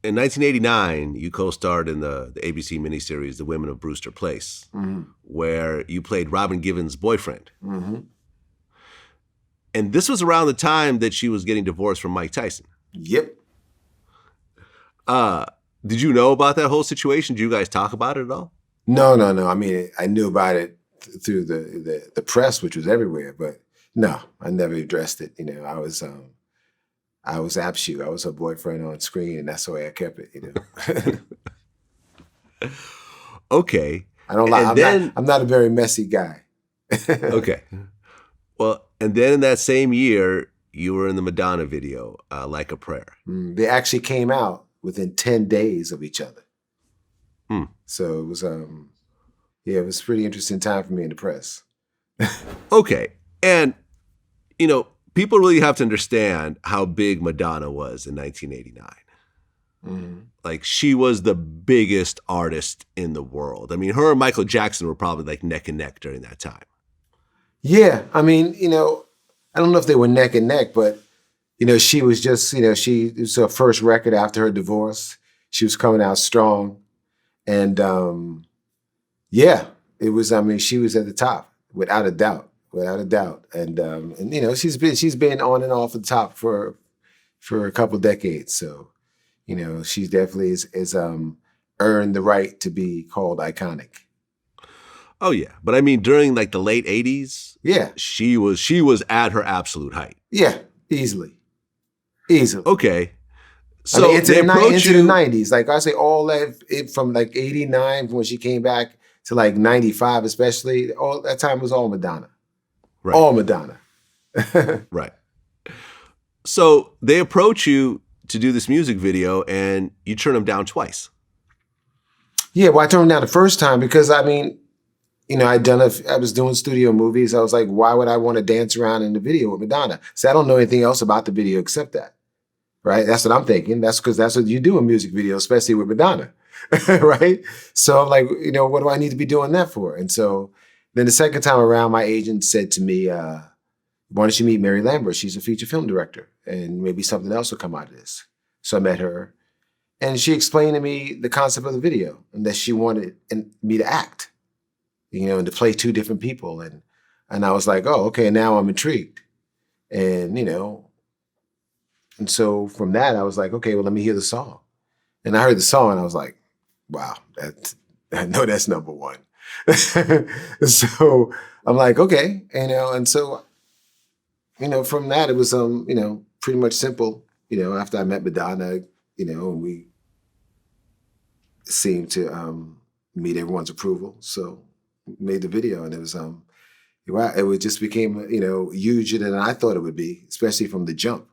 in 1989, you co-starred in the ABC miniseries The Women of Brewster Place, where you played Robin Givens' boyfriend. Mm-hmm. And this was around the time that she was getting divorced from Mike Tyson. Yep. Did you know about that whole situation? Did you guys talk about it at all? No. I mean, I knew about it through the press, which was everywhere, but no, I never addressed it. You know, I was Apshu. I was her boyfriend on screen, and that's the way I kept it. You know. Okay. I don't lie. I'm not a very messy guy. Okay. Well, and then in that same year, you were in the Madonna video, Like a Prayer. They actually came out within 10 days of each other. So it was, it was a pretty interesting time for me in the press. Okay. And, you know, people really have to understand how big Madonna was in 1989. Mm-hmm. Like, she was the biggest artist in the world. I mean, her and Michael Jackson were probably like neck and neck during that time. Yeah. I mean, you know, I don't know if they were neck and neck, but, you know, she was just, you know, it was her first record after her divorce. She was coming out strong. And, it was, I mean, she was at the top without a doubt. And you know, she's been on and off the top for a couple decades. So, you know, she definitely is earned the right to be called iconic. Oh yeah, but I mean, during like the late 80s, yeah, she was at her absolute height. Yeah, easily. Okay, so I mean, into the 90s, like I say, all that from like 89 when she came back to like 95, especially all that time was all Madonna. Right. All Madonna. Right. So they approach you to do this music video, and you turn them down twice. Yeah, well, I turned them down the first time because, I mean, you know, I was doing studio movies. I was like, why would I want to dance around in the video with Madonna? So I don't know anything else about the video except that, right? That's what I'm thinking. That's because that's what you do in music videos, especially with Madonna, right? So I'm like, you know, what do I need to be doing that for? And so then the second time around, my agent said to me, why don't you meet Mary Lambert? She's a feature film director, and maybe something else will come out of this. So I met her, and she explained to me the concept of the video and that she wanted me to act, you know, and to play two different people. And I was like, oh, okay, now I'm intrigued. And, you know, and so from that, I was like, okay, well, let me hear the song. And I heard the song and I was like, wow, I know that's number one. So I'm like, okay, you know, and so, you know, from that, it was, you know, pretty much simple, you know, after I met Madonna, you know, and we seemed to meet everyone's approval. So made the video, and it was it just became, you know, huger than I thought it would be, especially from the jump,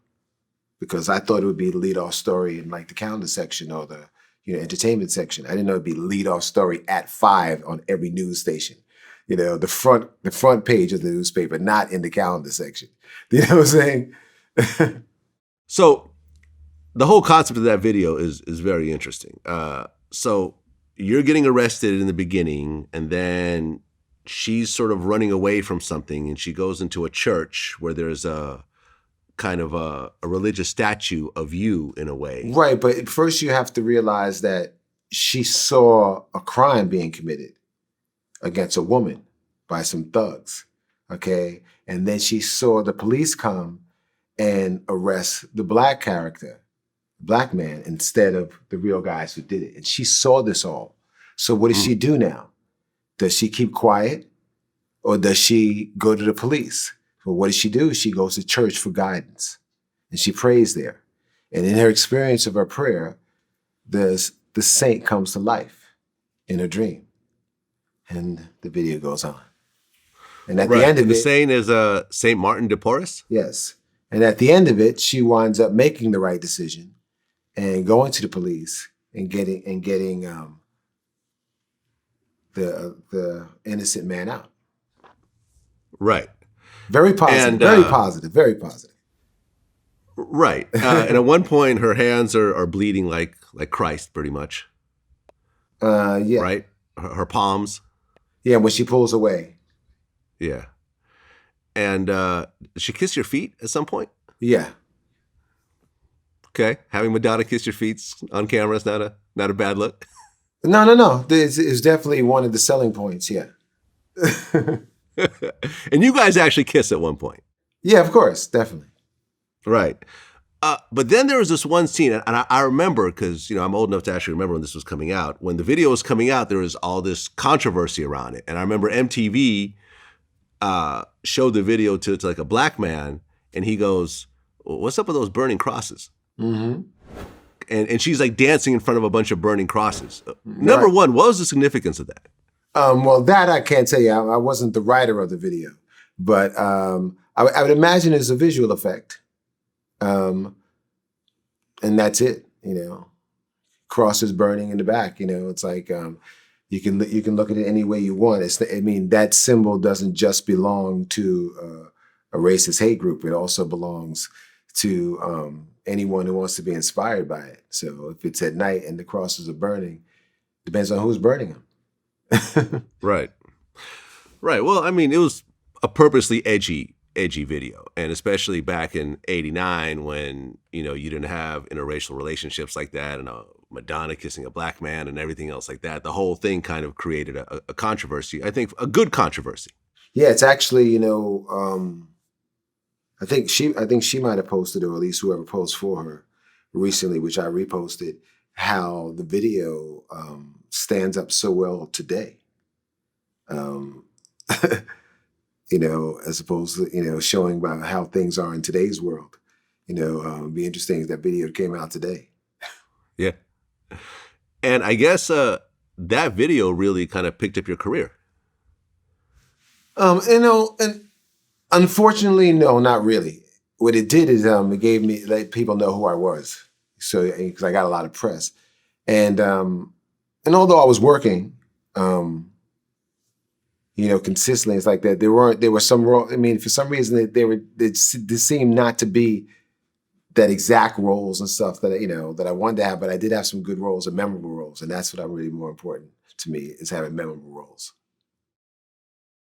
because I thought it would be the lead off story in like the calendar section or the, you know, entertainment section. I didn't know it'd be lead off story at 5 on every news station, you know, the front page of the newspaper, not in the calendar section. You know what I'm saying? So the whole concept of that video is very interesting. So you're getting arrested in the beginning, and then she's sort of running away from something, and she goes into a church where there's a kind of a religious statue of you in a way. Right, but first you have to realize that she saw a crime being committed against a woman by some thugs, okay? And then she saw the police come and arrest the black character, black man, instead of the real guys who did it. And she saw this all. So what does she do now? Does she keep quiet, or does she go to the police? Well, what does she do? She goes to church for guidance, and she prays there. And in her experience of her prayer, the saint comes to life in her dream. And the video goes on. And at the end of the saint is Saint Martin de Porres? Yes. And at the end of it, she winds up making the right decision and going to the police and getting the innocent man out. Right. Very positive. And, very positive. Very positive. Right. And at one point, her hands are bleeding like Christ, pretty much. Yeah. Right. Her palms. Yeah. When she pulls away. Yeah. And did she kiss your feet at some point? Yeah. Okay, having Madonna kiss your feet on camera is not a bad look. No. It's definitely one of the selling points. Yeah. And you guys actually kiss at one point. Yeah, of course, definitely. Right. But then there was this one scene, and I remember because I'm old enough to actually remember when this was coming out. When the video was coming out, there was all this controversy around it, and I remember MTV showed the video to like a black man, and he goes, "What's up with those burning crosses?" Mm-hmm. And she's like dancing in front of a bunch of burning crosses. Number Right. one, what was the significance of that? Well, that I can't tell you. I wasn't the writer of the video, but I would imagine it's a visual effect, and that's it. Crosses burning in the back. It's like you can look at it any way you want. That symbol doesn't just belong to a racist hate group. It also belongs to anyone who wants to be inspired by it. So if it's at night and the crosses are burning, depends on who's burning them. Right. Right. Well, it was a purposely edgy video. And especially back in 89 when, you didn't have interracial relationships like that and Madonna kissing a black man and everything else like that. The whole thing kind of created a controversy. I think a good controversy. Yeah, it's actually, I think she might have posted, or at least whoever posted for her recently, which I reposted, how the video stands up so well today. As opposed to, showing about how things are in today's world. It'd be interesting if that video came out today. Yeah. And I guess that video really kind of picked up your career. And unfortunately, no, not really. What it did is it gave me, let people know who I was. So, because I got a lot of press. And although I was working, consistently, it's like that. There were some roles. For some reason, they seemed not to be that exact roles and stuff that I wanted to have. But I did have some good roles and memorable roles, and that's what I'm really more important to me is having memorable roles.